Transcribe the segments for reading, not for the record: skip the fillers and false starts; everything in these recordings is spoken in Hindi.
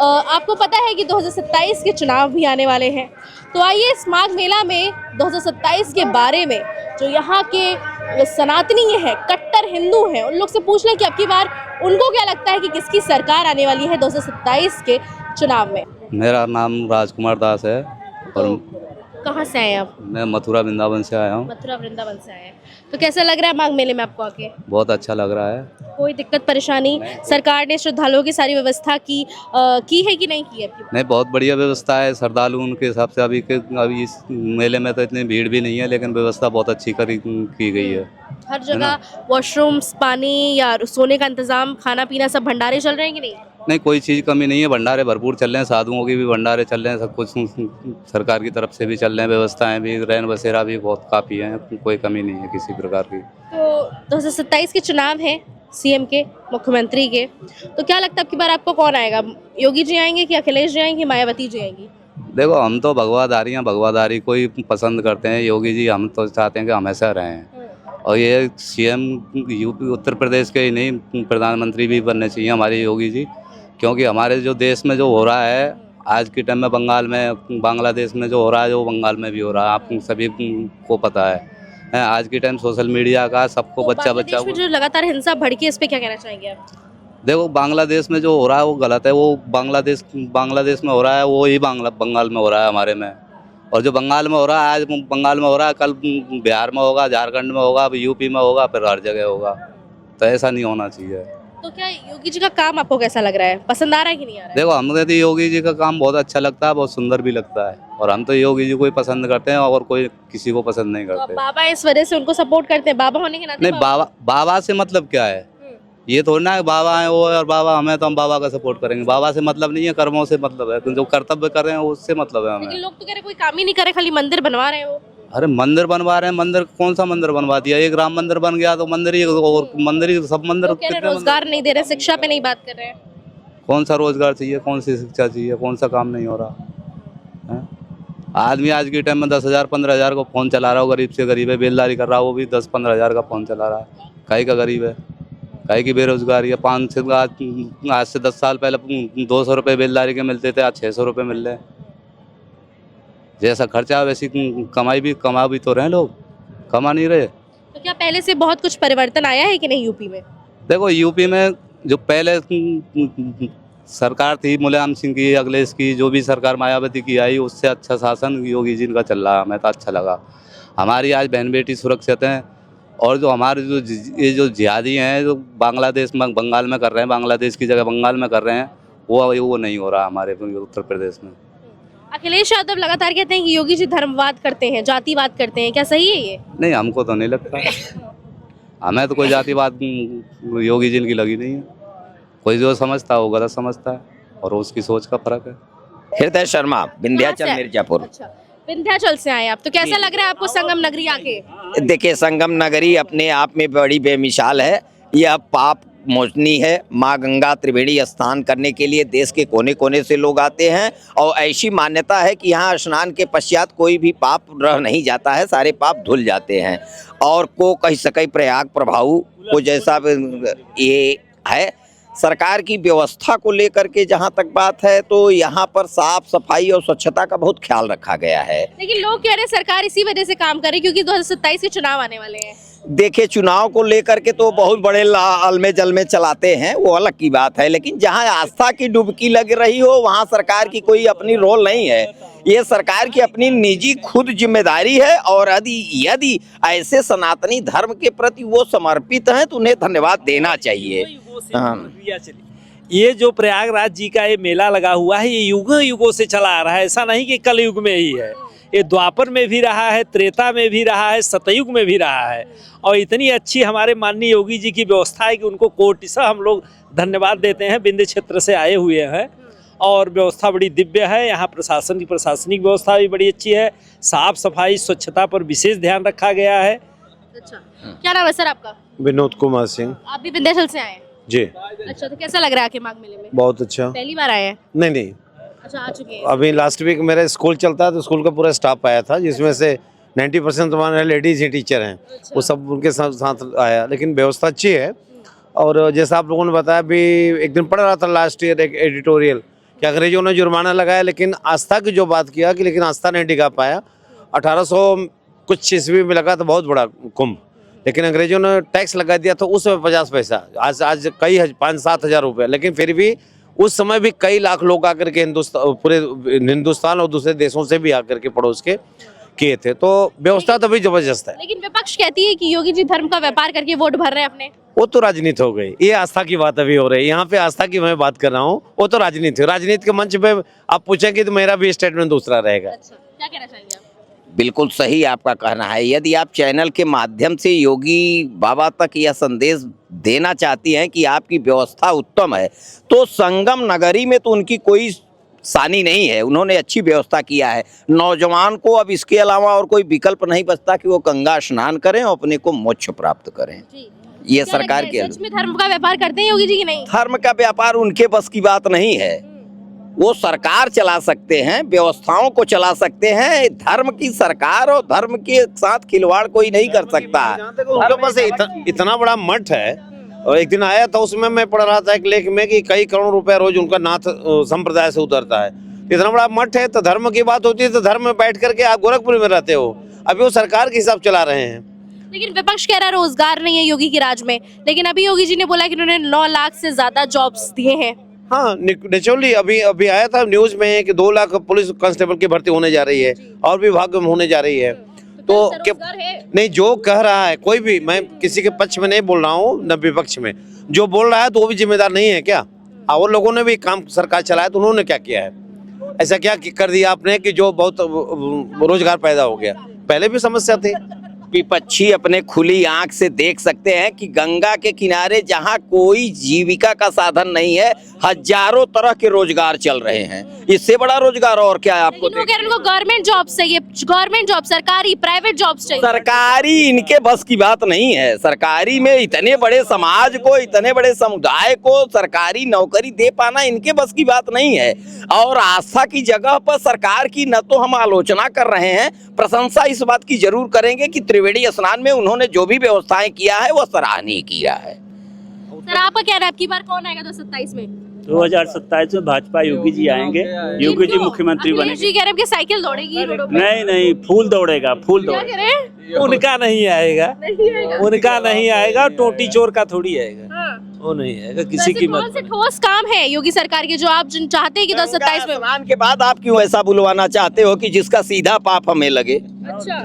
आपको पता है कि 2027 के चुनाव भी आने वाले हैं, तो आइए इस माघ मेला में 2027 के बारे में जो यहाँ के सनातनी हैं, कट्टर हिंदू हैं, उन लोग से पूछ लें कि अब की बार उनको क्या लगता है कि किसकी सरकार आने वाली है 2027 के चुनाव में। मेरा नाम राजकुमार दास है और कहाँ से आए आप? मैं मथुरा वृंदावन से आया हूँ। मथुरा वृंदावन से आए हैं। तो कैसा लग रहा है माघ मेले में आपको आके? बहुत अच्छा लग रहा है। कोई दिक्कत परेशानी? सरकार ने श्रद्धालुओं की सारी व्यवस्था की है कि नहीं की है? नहीं, बहुत बढ़िया व्यवस्था है। श्रद्धालु उनके हिसाब से अभी इस मेले में तो इतनी भीड़ भी नहीं है, लेकिन व्यवस्था बहुत अच्छी की गई है। हर जगह वॉशरूम्स, पानी या सोने का इंतजाम, खाना पीना सब भंडारे चल रहे हैं कि नहीं? नहीं, कोई चीज़ कमी नहीं है। भंडारे भरपूर चल रहे हैं, साधुओं की भी भंडारे चल रहे हैं, सब कुछ सरकार की तरफ से भी चल रहे हैं। व्यवस्थाएं भी, रैन बसेरा भी बहुत काफ़ी हैं, कोई कमी नहीं है किसी प्रकार की। तो 2027 के चुनाव हैं सीएम के, मुख्यमंत्री के, तो क्या लगता है अब की बार आपको कौन आएगा? योगी जी आएंगे कि अखिलेश जी आएंगे, मायावती जी आएंगी? देखो, हम तो भगवादारी को ही पसंद करते हैं। योगी जी हम तो चाहते हैं कि हमेशा रहें, और ये सीएम यूपी उत्तर प्रदेश के ही नहीं, प्रधानमंत्री भी बनने चाहिए हमारे योगी जी। क्योंकि हमारे जो देश में जो हो रहा है आज के टाइम में, बंगाल में, बांग्लादेश में जो हो रहा है, जो बंगाल में भी हो रहा है, आप सभी को पता है। आज के टाइम सोशल मीडिया का सबको बच्चा में जो लगातार हिंसा भड़की, इस पे क्या कहना चाहेंगे आप? देखो, बांग्लादेश में जो हो रहा है वो गलत है। वो बांग्लादेश में हो रहा है, वो ही बंगाल में हो रहा है हमारे में। और जो बंगाल में हो रहा है, आज बंगाल में हो रहा है, कल बिहार में होगा, झारखंड में होगा, यूपी में होगा, फिर हर जगह होगा। तो ऐसा नहीं होना चाहिए। तो क्या योगी जी का काम आपको कैसा लग रहा है? पसंद आ रहा है कि नहीं आ रहा है? देखो, हमें तो योगी जी का काम बहुत अच्छा लगता है, बहुत सुंदर भी लगता है, और हम तो योगी जी को ही पसंद करते हैं, और कोई किसी को पसंद नहीं तो करते। बाबा इस वजह से उनको सपोर्ट करते हैं, बाबा होने के नाते? नहीं, बाबा से मतलब क्या है? ये थोड़ी ना है बाबा है वो और बाबा हमें, तो हम बाबा का सपोर्ट करेंगे। बाबा से मतलब नहीं है, कर्मों से मतलब है। तो जो कर्तव्य कर रहे हैं उससे मतलब है हमें। लेकिन लोग तो कह रहे कोई काम ही नहीं करे, खाली मंदिर बनवा रहे हो। अरे मंदिर बनवा रहे हैं, मंदिर कौन सा मंदिर बनवा दिया? एक राम मंदिर बन गया तो मंदिर ही, और मंदिर ही सब मंदिर। रोजगार नहीं दे रहे, शिक्षा पे नहीं बात कर रहे हैं। कौन सा रोजगार चाहिए, कौन सी शिक्षा चाहिए, कौन सा काम नहीं हो रहा है? आदमी आज के टाइम में 10,000 15,000 का फोन चला रहा हो, गरीब से गरीब है, बेलदारी कर रहा है, वो भी 10-15,000 का फोन चला रहा है। काहे का गरीब है, काहे की बेरोजगारी है। 5 से आज से 10 साल पहले 200 रुपये बेलदारी के मिलते थे, आज 600 रुपये मिल रहे हैं। जैसा खर्चा वैसी कमा भी तो रहे हैं लोग, कमा नहीं रहे। तो क्या पहले से बहुत कुछ परिवर्तन आया है कि नहीं यूपी में? देखो, यूपी में जो पहले सरकार थी मुलायम सिंह की, अखिलेश की, जो भी सरकार मायावती की आई, उससे अच्छा शासन योगी जी का चल रहा है। हमें तो अच्छा लगा। हमारी आज बहन बेटी सुरक्षित हैं, और जो हमारे ये जो जिहादी हैं, जो बांग्लादेश में, बंगाल में कर रहे हैं, बांग्लादेश की जगह बंगाल में कर रहे हैं, वो नहीं हो रहा हमारे उत्तर प्रदेश में। अखिलेश यादव लगातार कहते हैं कि योगी जी धर्मवाद करते हैं, जातिवाद करते हैं, क्या सही है ये? नहीं, हमको तो नहीं लगता। हमें तो कोई जातिवाद योगी जी की लगी नहीं है। कोई जो समझता है वो गलत समझता है, और उसकी सोच का फर्क है। हृदय शर्मा, विंध्याचल मिर्जापुर। अच्छा, विंध्याचल से आए आप, तो कैसा लग रहा है आपको संगम नगरी आके? देखिए, संगम नगरी अपने आप में बड़ी बेमिसाल है। यह पाप मोचनी है। माँ गंगा त्रिवेणी स्नान करने के लिए देश के कोने कोने से लोग आते हैं, और ऐसी मान्यता है कि यहाँ स्नान के पश्चात कोई भी पाप रह नहीं जाता है, सारे पाप धुल जाते हैं। और को कह सके प्रयाग प्रभाव को जैसा ये है। सरकार की व्यवस्था को लेकर के जहाँ तक बात है, तो यहाँ पर साफ सफाई और स्वच्छता का बहुत ख्याल रखा गया है। लेकिन लोग कह रहे हैं सरकार इसी वजह से काम कर रही है क्योंकि 2027 के चुनाव आने वाले हैं। देखिए, चुनाव को लेकर के तो बहुत बड़े अलमे जलमे चलाते हैं, वो अलग की बात है, लेकिन जहां आस्था की डुबकी लग रही हो वहां सरकार की कोई अपनी रोल नहीं है। ये सरकार की अपनी निजी खुद जिम्मेदारी है, और यदि ऐसे सनातनी धर्म के प्रति वो समर्पित हैं तो उन्हें धन्यवाद देना चाहिए। ये जो प्रयागराज जी का ये मेला लगा हुआ है, ये युगों युगों से चला आ रहा है। ऐसा नहीं कि कल युग में ही है, ये द्वापर में भी रहा है, त्रेता में भी रहा है, सतयुग में भी रहा है। और इतनी अच्छी हमारे माननीय योगी जी की व्यवस्था है कि उनको कोटिशः हम लोग धन्यवाद देते हैं। विंध्य क्षेत्र से आए हुए हैं, और व्यवस्था बड़ी दिव्य है। यहाँ प्रशासन की प्रशासनिक व्यवस्था भी बड़ी अच्छी है। साफ सफाई स्वच्छता पर विशेष ध्यान रखा गया है। अच्छा, क्या नाम है सर आपका? विनोद कुमार सिंह। आप भी विंध्याचल से आए हैं? जी। अच्छा, तो कैसा लग रहा है आके माघ मेले में? बहुत अच्छा। पहली बार आए हैं? नहीं, अच्छा, आ चुके हैं। अभी लास्ट वीक मेरा स्कूल चलता है, तो स्कूल का पूरा स्टाफ आया था, जिसमें से 90% हमारे लेडीज ही टीचर हैं। अच्छा। वो सब उनके साथ आया, लेकिन व्यवस्था अच्छी है। और जैसा आप लोगों ने बताया, भी एक दिन पढ़ रहा था लास्ट ईयर एक एडिटोरियल कि अंग्रेजों ने जुर्माना लगाया, लेकिन आस्था की जो बात किया कि लेकिन आस्था नहीं टिका पाया। 1800 कुछ ईस्वी में लगा था बहुत बड़ा कुंभ, लेकिन अंग्रेजों ने टैक्स लगा दिया तो उस समय 50 पैसा, आज कई 5-7 हज़ार रुपये, लेकिन फिर भी उस समय भी कई लाख लोग आकर के पूरे हिंदुस्तान और दूसरे देशों से भी आकर के पड़ोस के किए थे। तो व्यवस्था तो भी जबरदस्त है। लेकिन विपक्ष कहती है कि योगी जी धर्म का व्यापार करके वोट भर रहे हैं अपने। वो तो राजनीति हो गई, ये आस्था की बात अभी हो रही है। यहाँ पे आस्था की मैं बात कर रहा हूँ, वो तो राजनीति के मंच पे आप पूछेंगे तो मेरा भी स्टेटमेंट दूसरा रहेगा। अच्छा, क्या कहना चाहेंगे आप? बिल्कुल सही आपका कहना है। यदि आप चैनल के माध्यम से योगी बाबा तक यह संदेश देना चाहती हैं कि आपकी व्यवस्था उत्तम है, तो संगम नगरी में तो उनकी कोई सानी नहीं है, उन्होंने अच्छी व्यवस्था किया है। नौजवान को अब इसके अलावा और कोई विकल्प नहीं बचता कि वो गंगा स्नान करें और अपने को मोक्ष प्राप्त करें। ये क्या सरकार लगता है, के सच में धर्म का व्यापार करते हैं योगी जी की नहीं? धर्म का व्यापार उनके बस की बात नहीं है। वो सरकार चला सकते हैं, व्यवस्थाओं को चला सकते हैं, धर्म की सरकार और धर्म के साथ खिलवाड़ कोई नहीं कर सकता। उनके पास इतना बड़ा मठ है, और एक दिन आया था उसमें मैं पढ़ रहा था एक लेख में कि कई करोड़ रुपए रोज उनका नाथ संप्रदाय से उतरता है। इतना बड़ा मठ है तो धर्म की बात होती है तो धर्म में बैठ करके आप गोरखपुर में रहते हो, अभी वो सरकार के हिसाब चला रहे हैं। लेकिन विपक्ष कह रहा है रोजगार नहीं है योगी की राज में, लेकिन अभी योगी जी ने बोला कि उन्होंने 9 लाख से ज्यादा जॉब्स दिए हैं। हाँ, नेचुरली अभी आया था न्यूज में कि 2 लाख पुलिस कांस्टेबल की भर्ती होने जा रही है और भी विभाग में होने जा रही है। तो नहीं, जो कह रहा है कोई भी, मैं किसी के पक्ष में नहीं बोल रहा हूँ न विपक्ष में, जो बोल रहा है तो वो भी जिम्मेदार नहीं है क्या? और लोगों ने भी काम सरकार चलाया तो उन्होंने क्या किया है? ऐसा क्या कर दिया आपने कि जो बहुत रोजगार पैदा हो गया? पहले भी समस्या थी। विपक्षी अपने खुली आंख से देख सकते हैं कि गंगा के किनारे जहां कोई जीविका का साधन नहीं है, हजारों तरह के रोजगार चल रहे हैं। इससे बड़ा रोजगार और क्या है आपको? लेकिन वो कह रहे हैं उनको गवर्नमेंट जॉब चाहिए, गवर्नमेंट जॉब, सरकारी प्राइवेट जॉब्स चाहिए। सरकारी इनके बस की बात नहीं है। सरकारी में इतने बड़े समाज को, इतने बड़े समुदाय को सरकारी नौकरी दे पाना इनके बस की बात नहीं है। और आस्था की जगह पर सरकार की न तो हम आलोचना कर रहे हैं, प्रशंसा इस बात की जरूर करेंगे कि त्रिवेणी स्नान में उन्होंने जो भी व्यवस्थाएं किया है वो सराहनीय किया है। सर आपका क्या है, आपकी बार कौन आएगा 2027 में? 2027 में भाजपा योगी जी आएंगे, योगी जी मुख्यमंत्री अखिलेश बनेंगे। जी कह रहे हैं कि साइकिल दौड़ेगी रोडों पे। नहीं, फूल दौड़ेगा, फूल क्या दौड़ेगा। कह रहे हैं? उनका नहीं आएगा, उनका नहीं आएगा, टोटी चोर का थोड़ी आएगा। हाँ। वो नहीं आएगा किसी वैसे की कौन मत। से ठोस काम है योगी सरकार के जो आप चाहते हैं कि 2027 में? स्नान के बाद आप क्यों ऐसा बुलवाना चाहते हो कि जिसका सीधा पाप हमें लगे? अच्छा,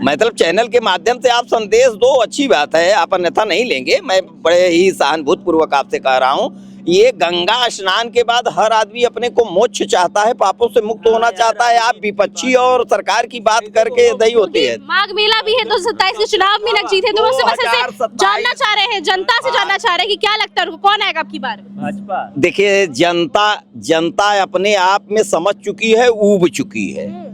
मतलब चैनल के माध्यम से आप संदेश दो, अच्छी बात है, आप अन्यथा नहीं लेंगे। मैं बड़े ही सहानुभूति पूर्वक आपसे कह रहा हूँ, ये गंगा स्नान के बाद हर आदमी अपने को मोक्ष चाहता है, पापों से मुक्त होना चाहता है। आप विपक्षी और सरकार की बात करके नहीं होती है। माघ मेला भी है 2027 के चुनाव में न जीते, तो वो बस ऐसे जानना चाह रहे हैं, जनता से जानना चाह रहे हैं कि क्या लगता है उनको, कौन आएगा आपकी बार? भाजपा। देखिए, जनता अपने आप में समझ चुकी है, ऊब चुकी है।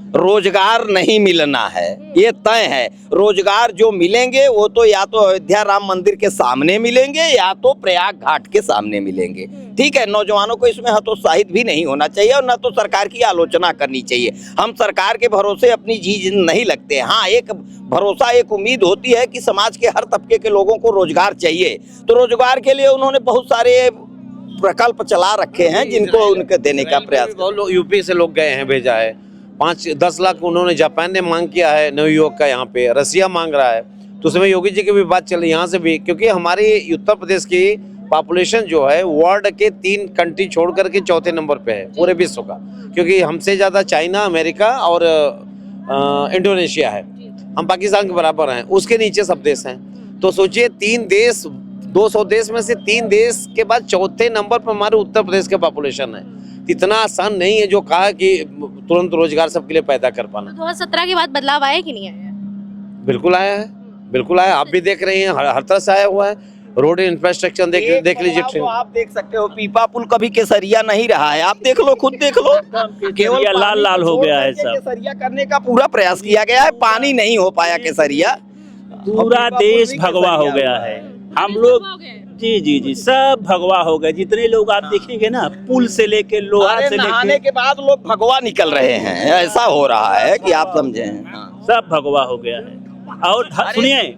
रोजगार नहीं मिलना है, ये तय है। रोजगार जो मिलेंगे वो तो या तो अयोध्या राम मंदिर के सामने मिलेंगे या तो प्रयाग घाट के सामने मिलेंगे। ठीक है, नौजवानों को इसमें हतोत्साहित भी नहीं होना चाहिए और न तो सरकार की आलोचना करनी चाहिए। हम सरकार के भरोसे अपनी जी नहीं लगते। हाँ, एक भरोसा, एक उम्मीद होती है कि समाज के हर तबके के लोगों को रोजगार चाहिए, तो रोजगार के लिए उन्होंने बहुत सारे प्रकल्प चला रखे हैं जिनको उनके देने का प्रयास। यूपी से लोग गए हैं, भेजा है 5-10 लाख उन्होंने, जापान ने मांग किया है न्यूयॉर्क का, यहाँ पे रसिया मांग रहा है। तो उसमें योगी जी की भी बात चल रही है यहाँ से भी, क्योंकि हमारी उत्तर प्रदेश की पॉपुलेशन जो है वर्ल्ड के 3 कंट्री छोड़ करके 4थे नंबर पे है पूरे विश्व का, क्योंकि हमसे ज़्यादा चाइना, अमेरिका और इंडोनेशिया है। हम पाकिस्तान के बराबर हैं, उसके नीचे सब देश हैं। तो सोचिए 3 देश, 200 देश में से 3 देश के बाद 4थे नंबर पर हमारे उत्तर प्रदेश का पॉपुलेशन है। इतना आसान नहीं है जो कहा कि तुरंत रोजगार सबके लिए पैदा कर पाना। 2017 के बाद बदलाव आया कि नहीं आया? बिल्कुल आया है, बिल्कुल आया। आप भी देख रहे हैं, हर तरह से आया हुआ है। रोड इंफ्रास्ट्रक्चर देख लीजिए, तो आप देख सकते हो, पीपा पुल कभी केसरिया नहीं रहा है। आप देख लो, खुद देख लो, केवल लाल लाल हो गया है सब। केसरिया करने का पूरा प्रयास किया गया है, पानी नहीं हो पाया केसरिया। पूरा देश भगवा हो गया है। हम लोग जी सब भगवा हो गए। जितने लोग आप देखेंगे ना, पुल से लेके लोहा से नहाने लेके के बाद लोग भगवा निकल रहे हैं, ऐसा हो रहा है कि आप समझे। सब भगवा हो गया है। और सुनिए,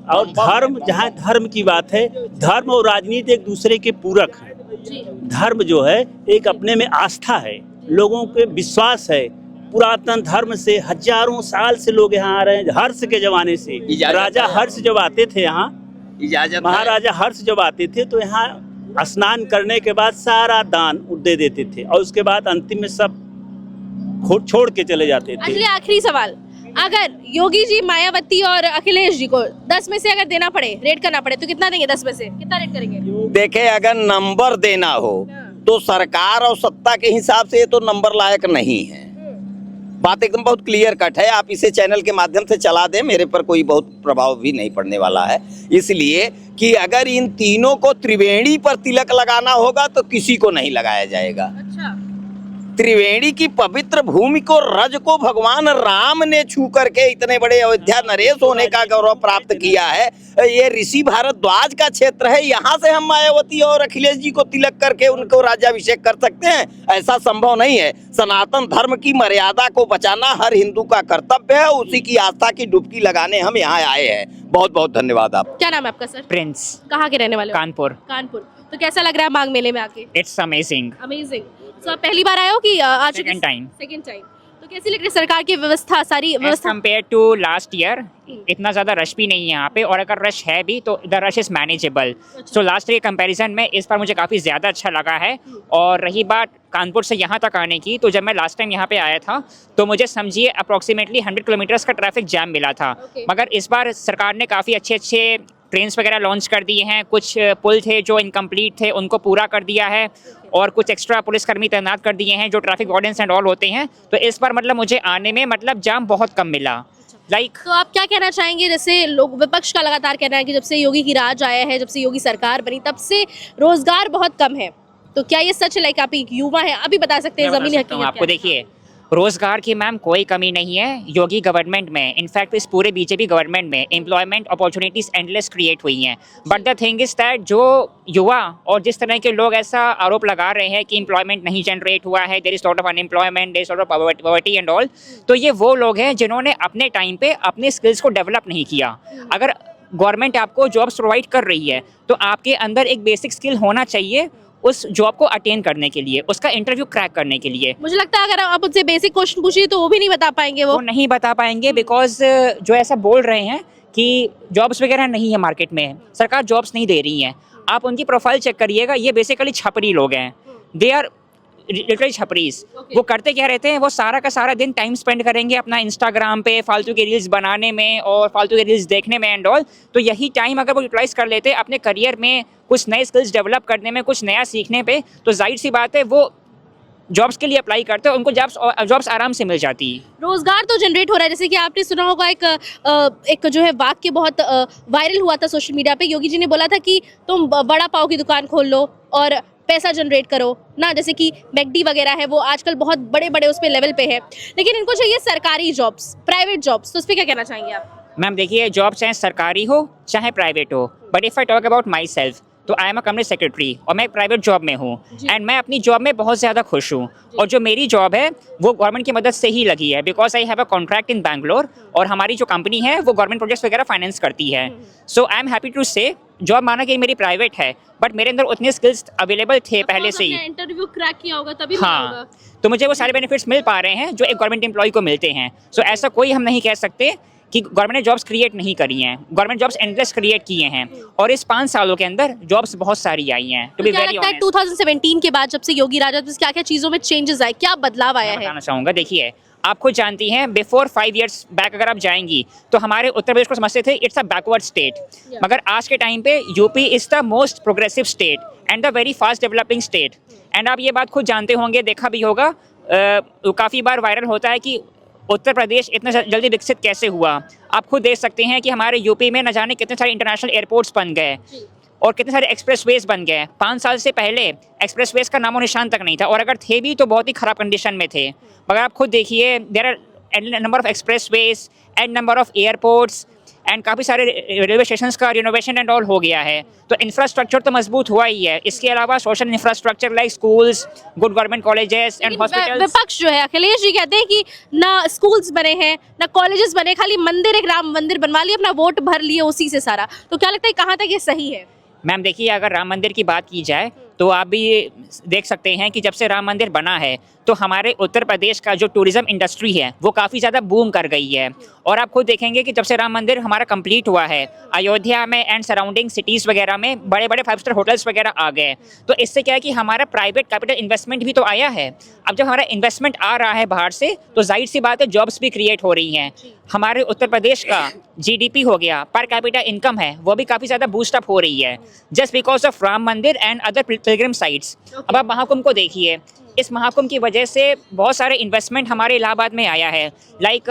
और धर्म, जहाँ धर्म की बात है, धर्म और राजनीति एक दूसरे के पूरक हैं। जी। धर्म जो है एक अपने में आस्था है, लोगों के विश्वास है। पुरातन धर्म से हजारों साल से लोग यहाँ आ रहे हैं, हर्ष के जमाने से। इजाजत राजा है। हर्ष जब आते थे यहाँ, इजाजत महाराजा हर्ष जब आते थे तो यहाँ स्नान करने के बाद सारा दान दे देते थे और उसके बाद अंतिम में सब छोड़ के चले जाते थे। चलिए आखिरी सवाल, अगर योगी जी, मायावती और अखिलेश जी को 10 में से अगर देना पड़े, रेट करना पड़े, तो कितना देंगे? 10 में से कितना रेट करेंगे? देखे, अगर नंबर देना हो तो सरकार और सत्ता के हिसाब से ये तो नंबर लायक नहीं है। बात एकदम बहुत क्लियर कट है। आप इसे चैनल के माध्यम से चला दें, मेरे पर कोई बहुत प्रभाव भी नहीं पड़ने वाला है, इसलिए कि अगर इन तीनों को त्रिवेणी पर तिलक लगाना होगा तो किसी को नहीं लगाया जाएगा। अच्छा, त्रिवेणी की पवित्र भूमि को, रज को भगवान राम ने छू करके इतने बड़े अयोध्या नरेश होने का गौरव प्राप्त किया है। ये ऋषि भारद्वाज का क्षेत्र है, यहाँ से हम मायावती और अखिलेश जी को तिलक करके उनको राज्याभिषेक कर सकते हैं? ऐसा संभव नहीं है। सनातन धर्म की मर्यादा को बचाना हर हिंदू का कर्तव्य है, उसी की आस्था की डुबकी लगाने हम यहाँ आए हैं। बहुत बहुत धन्यवाद। आप क्या नाम है आपका सर? प्रिंस, कहाँ के रहने वाले हो? कानपुर। कानपुर। तो कैसा लग रहा है माघ मेले में आके? It's amazing. अमेजिंग। तो आप पहली बार आए हो कि आ चुके? Second time. Second time. तो कैसी लग रही है सरकार की व्यवस्था, सारी एज व्यवस्था? कम्पेयर टू लास्ट ईयर इतना ज़्यादा रश भी नहीं है यहाँ पे, और अगर रश है भी तो the rush is manageable. So last year के कंपैरिजन में इस बार मुझे काफ़ी ज़्यादा अच्छा लगा है। और रही बात कानपुर से यहाँ तक आने की, तो जब मैं लास्ट टाइम यहाँ पे आया था तो मुझे समझिए अप्रॉक्सीमेटली 100 किलोमीटर्स का ट्रैफिक जैम मिला था। मगर इस बार सरकार ने काफ़ी अच्छे अच्छे ट्रेन्स वगैरह लॉन्च कर दिए हैं। कुछ पुल थे जो इनकम्प्लीट थे, उनको पूरा कर दिया है, और कुछ एक्स्ट्रा पुलिसकर्मी तैनात कर दिए हैं जो ट्रैफिक वार्डन्स एंड ऑल होते हैं। तो इस बार मतलब मुझे आने में मतलब जाम बहुत कम मिला। लाइक तो आप क्या कहना चाहेंगे? जैसे लोग, विपक्ष का लगातार कहना है कि जब से योगी की राज आया है, जब से योगी सरकार बनी, तब से रोजगार बहुत कम है, तो क्या ये सच है? लाइक आप एक युवा हैं, अभी बता सकते हैं जमीनी हकीकत आपको क्या है? देखिए, रोजगार की मैम कोई कमी नहीं है योगी गवर्नमेंट में। इनफैक्ट इस पूरे बीजेपी गवर्नमेंट में एम्प्लॉयमेंट अपॉर्चुनिटीज एंडलेस क्रिएट हुई हैं। But the thing is that जो युवा और जिस तरह के लोग ऐसा आरोप लगा रहे हैं कि एम्प्लॉयमेंट नहीं जनरेट हुआ है, there is lot of unemployment, there is lot of poverty and all, तो ये वो लोग हैं जिन्होंने अपने टाइम पे अपने स्किल्स को डेवलप नहीं किया। अगर गवर्नमेंट आपको जॉब्स प्रोवाइड कर रही है तो आपके अंदर एक बेसिक स्किल होना चाहिए उस जॉब को अटेन करने के लिए, उसका इंटरव्यू क्रैक करने के लिए। मुझे लगता है अगर आप उनसे बेसिक क्वेश्चन पूछिए तो वो भी नहीं बता पाएंगे। वो नहीं बता पाएंगे बिकॉज जो ऐसा बोल रहे हैं कि जॉब्स वगैरह नहीं है मार्केट में, सरकार जॉब्स नहीं दे रही है। आप उनकी प्रोफाइल चेक करिएगा, ये बेसिकली छपरी लोग हैं, दे आर लिटरली छपरीज। वो करते क्या रहते हैं, वो सारा का सारा दिन टाइम स्पेंड करेंगे अपना इंस्टाग्राम पे फालतू के रील्स बनाने में और फालतू के रील्स देखने में एंड ऑल। तो यही टाइम अगर वो यूटिलाइज कर लेते अपने करियर में, कुछ नए स्किल्स डेवलप करने में, कुछ नया सीखने पे, तो जाहिर सी बात है वो जॉब्स के लिए अप्लाई करते हैं, उनको जॉब्स आराम से मिल जाती है। रोजगार तो जनरेट हो रहा है, जैसे कि आपने सुना होगा एक जो है वाक्य बहुत वायरल हुआ था सोशल मीडिया पे। योगी जी ने बोला था कि तुम बड़ा पाव की दुकान खोल लो और पैसा जनरेट करो ना, जैसे कि मैकडी वगैरह है, वो आजकल बहुत बड़े बड़े उस पे लेवल पे है, लेकिन इनको चाहिए सरकारी जॉब्स, प्राइवेट जॉब्स। तो उस पर क्या कहना चाहेंगे आप? मैम देखिए, जॉब चाहे सरकारी हो चाहे प्राइवेट हो, but if I talk about myself, तो I am a company secretary और मैं एक प्राइवेट जॉब में हूँ एंड मैं अपनी जॉब में बहुत ज़्यादा खुश हूँ। और जो मेरी जॉब है वो गवर्नमेंट की मदद से ही लगी है, because I have a contract in Bangalore, और हमारी जो कंपनी है वो गवर्नमेंट प्रोजेक्ट्स वगैरह फाइनेंस करती है। सो आई एम हैप्पी टू से जॉब माना कि मेरी प्राइवेट है, बट मेरे अंदर उतने स्किल्स अवेलेबल थे पहले से ही। इंटरव्यू क्रैक किया होगा तभी। हाँ, तो मुझे वो सारे बेनिफिट्स मिल पा रहे हैं जो एक गवर्नमेंट एम्प्लॉय को मिलते हैं। सो ऐसा कोई हम नहीं कह सकते कि गवर्नमेंट ने जॉब्स क्रिएट नहीं करी हैं, गवर्नमेंट जॉब्स एंडलेस क्रिएट किए हैं, और इस 5 सालों के अंदर जॉब्स बहुत सारी आई हैं। टू बी क्या वेरी लगता है ऑनेस्ट, 2017 के बाद जब से योगी राज, क्या क्या चीज़ों में चेंजेस आए, क्या बदलाव आया है? बताना चाहूँगा। देखिए, आप खुद जानती हैं, बिफोर 5 years बैक अगर आप जाएंगी तो हमारे उत्तर प्रदेश को समझते थे इट्स अ बैकवर्ड स्टेट, मगर आज के टाइम पे UP is the most progressive state and the very fast developing state. And आप ये बात खुद जानते होंगे, देखा भी होगा, काफ़ी बार वायरल होता है कि उत्तर प्रदेश इतना जल्दी विकसित कैसे हुआ। आप खुद देख सकते हैं कि हमारे यूपी में न जाने कितने सारे इंटरनेशनल एयरपोर्ट्स बन गए और कितने सारे एक्सप्रेसवेज बन गए। 5 साल से पहले एक्सप्रेसवेज का नामो निशान तक नहीं था, और अगर थे भी तो बहुत ही ख़राब कंडीशन में थे। मगर आप खुद देखिए, there are number of expressways and number of airports and काफ़ी सारे रेलवे स्टेशन का रिनोवेशन एंड ऑल हो गया है। तो इंफ्रास्ट्रक्चर तो मजबूत हुआ ही है, इसके अलावा social infrastructure like schools, good government colleges and hospitals. विपक्ष जो है, अखिलेश जी कहते हैं कि ना स्कूल्स बने हैं ना कॉलेजेस बने, खाली मंदिर, एक राम मंदिर बनवा लिया, अपना वोट भर लिए उसी से सारा। तो क्या लगता है कहाँ तक ये सही है? मैम देखिए, अगर राम मंदिर की बात की जाए तो आप भी ये देख सकते हैं कि जब से राम मंदिर बना है तो हमारे उत्तर प्रदेश का जो टूरिज़्म इंडस्ट्री है वो काफ़ी ज़्यादा बूम कर गई है। और आप खुद देखेंगे कि जब से राम मंदिर हमारा कंप्लीट हुआ है, अयोध्या में एंड सराउंडिंग सिटीज़ वगैरह में बड़े बड़े 5 स्टार होटल्स वगैरह आ गए। तो इससे क्या है कि हमारा प्राइवेट कैपिटल इन्वेस्टमेंट भी तो आया है। अब जब हमारा इन्वेस्टमेंट आ रहा है बाहर से तो जाहिर सी बात है जॉब्स भी क्रिएट हो रही हैं। हमारे उत्तर प्रदेश का जीडीपी हो गया, पर कैपिटा इनकम है, वो भी काफ़ी ज़्यादा बूस्ट अप हो रही है जस्ट बिकॉज ऑफ राम मंदिर एंड अदर पिलग्रिम साइट्स। अब आप महाकुंभ को देखिए, इस महाकुंभ की वजह से बहुत सारे इन्वेस्टमेंट हमारे इलाहाबाद में आया है। लाइक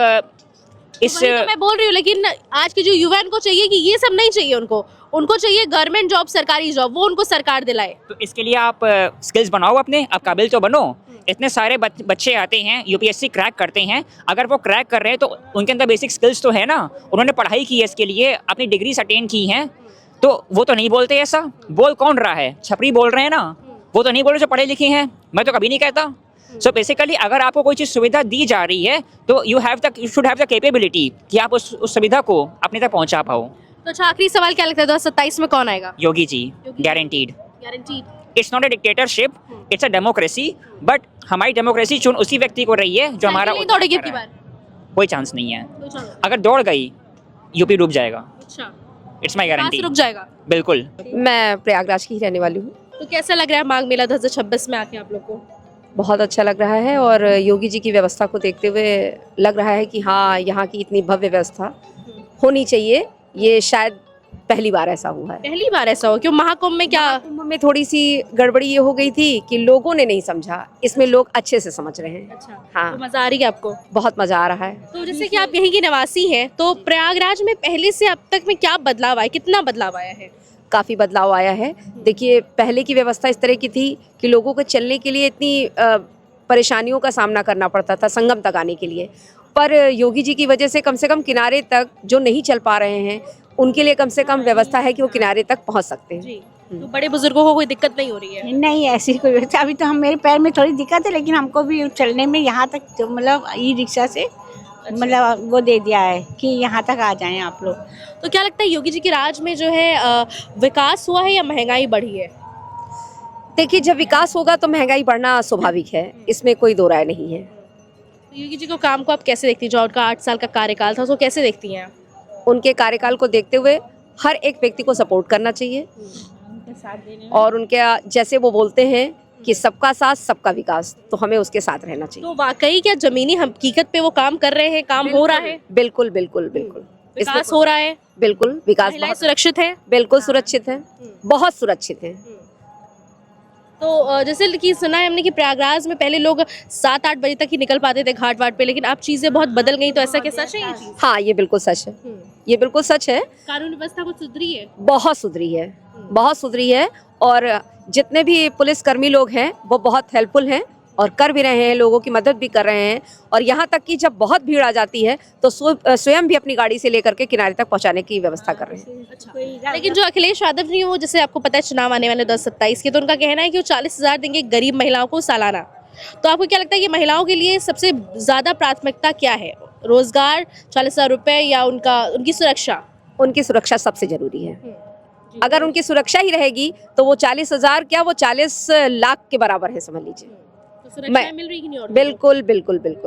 इस वही तो मैं बोल रही हूँ, लेकिन आज के जो युवा को चाहिए कि ये सब नहीं चाहिए, उनको चाहिए गवर्नमेंट जॉब, सरकारी जॉब, वो उनको सरकार दिलाए। तो इसके लिए आप स्किल्स बनाओ अपने, आप काबिल तो बनो। इतने सारे बच्चे आते हैं यूपीएससी क्रैक करते हैं, अगर वो क्रैक कर रहे हैं तो उनके अंदर बेसिक स्किल्स तो है ना, उन्होंने पढ़ाई की है इसके लिए, अपनी डिग्रीज अटेंड की हैं, तो वो तो नहीं बोलते ऐसा। बोल कौन रहा है? छपरी बोल रहे हैं ना, वो तो नहीं बोल रहे जो पढ़े लिखे हैं। मैं तो कभी नहीं कहता। सो बेसिकली अगर आपको कोई चीज़ सुविधा दी जा रही है तो you should have the capability कि आप उस सुविधा को अपने तक पहुंचा पाओ। तो अच्छा, आखिरी सवाल क्या लगता है 2027 में कौन आएगा? Yogi ji, guaranteed. Guaranteed. It's not a dictatorship, it's a democracy, but हमारी डेमोक्रेसी चुन उसी व्यक्ति को रही है जो हमारा नहीं दौड़ेगी अपनी बार? कोई चांस नहीं है। कोई चांस नहीं। अगर दौड़ गई यूपी डूब जाएगा। अच्छा, इट्स माई कहाँ गारंटी। से रुक जाएगा? बिल्कुल। मैं प्रयागराज की ही रहने वाली हूँ। तो कैसा लग रहा है माघ मेला 2026 में आके आप लोग को? बहुत अच्छा लग रहा है और योगी जी की व्यवस्था को देखते हुए लग रहा है कि हाँ, यहाँ की इतनी भव्य व्यवस्था होनी चाहिए। ये शायद पहली बार ऐसा हुआ है। पहली बार ऐसा हो? क्यों, महाकुंभ में क्या? कुंभ में थोड़ी सी गड़बड़ी ये हो गई थी कि लोगों ने नहीं समझा, इसमें लोग अच्छे से समझ रहे हैं। अच्छा, हाँ। तो मजा आ रही है आपको? बहुत मजा आ रहा है। तो जैसे कि आप यहीं की निवासी हैं, तो प्रयागराज में पहले से अब तक में क्या बदलाव आया, कितना बदलाव आया है? काफ़ी बदलाव आया है। देखिए, पहले की व्यवस्था इस तरह की थी कि लोगों को चलने के लिए इतनी परेशानियों का सामना करना पड़ता था संगम तक आने के लिए, पर योगी जी की वजह से कम किनारे तक जो नहीं चल पा रहे हैं उनके लिए कम से कम व्यवस्था है कि वो किनारे तक पहुंच सकते हैं। जी, तो बड़े बुजुर्गों को कोई दिक्कत नहीं हो रही है? नहीं, ऐसी कोई व्यवस्था अभी तो हम, मेरे पैर में थोड़ी दिक्कत है, लेकिन हमको भी चलने में यहाँ तक जो मतलब ई रिक्शा से मतलब वो दे दिया है कि यहाँ तक आ जाएं आप लोग। तो क्या लगता है योगी जी के राज में जो है विकास हुआ है या महंगाई बढ़ी है? देखिए, जब विकास होगा तो महंगाई बढ़ना स्वाभाविक है, इसमें कोई दो राय नहीं है। तो योगी जी को काम को आप कैसे देखती हैं? जो उनका 8 साल का कार्यकाल था उसको कैसे देखती हैं? उनके कार्यकाल को देखते हुए हर एक व्यक्ति को सपोर्ट करना चाहिए और उनके जैसे वो बोलते हैं कि सबका साथ सबका विकास, तो हमें उसके साथ रहना चाहिए। तो वाकई क्या जमीनी हकीकत पे वो काम कर रहे हैं, काम हो रहा है? बिल्कुल बिल्कुल बिल्कुल विकास हो रहा है? बिल्कुल विकास महिलाएं बहुत सुरक्षित है? बिल्कुल सुरक्षित है, बहुत सुरक्षित है। तो जैसे कि सुना है हमने कि प्रयागराज में पहले लोग 7-8 बजे तक ही निकल पाते थे घाट वाट पे, लेकिन अब चीजें बहुत बदल गई, तो ऐसा क्या सच है ये चीज? हाँ, ये बिल्कुल सच है, ये बिल्कुल सच है। कानून व्यवस्था कुछ सुधरी है? बहुत सुधरी है, बहुत सुधरी है और जितने भी पुलिसकर्मी लोग हैं वो बहुत हेल्पफुल हैं और कर भी रहे हैं, लोगों की मदद भी कर रहे हैं। और यहाँ तक कि जब बहुत भीड़ आ जाती है तो स्वयं भी अपनी गाड़ी से लेकर के किनारे तक पहुँचाने की व्यवस्था कर रहे हैं। अच्छा, लेकिन जो अखिलेश यादव जी हैं, वो जैसे आपको पता है चुनाव आने वाले 2027 के, तो उनका कहना है कि वो 40,000 देंगे गरीब महिलाओं को सालाना। तो आपको क्या लगता है कि महिलाओं के लिए सबसे ज्यादा प्राथमिकता क्या है? रोजगार, 40,000 रुपए, या उनकी सुरक्षा? उनकी सुरक्षा सबसे जरूरी है। अगर उनकी सुरक्षा ही रहेगी तो वो 40,000 क्या, वो 40 लाख के बराबर है, समझ लीजिए। तो सुरक्षा मिल रही कि नहीं? और बिल्कुल बिल्कुल बिल्कुल।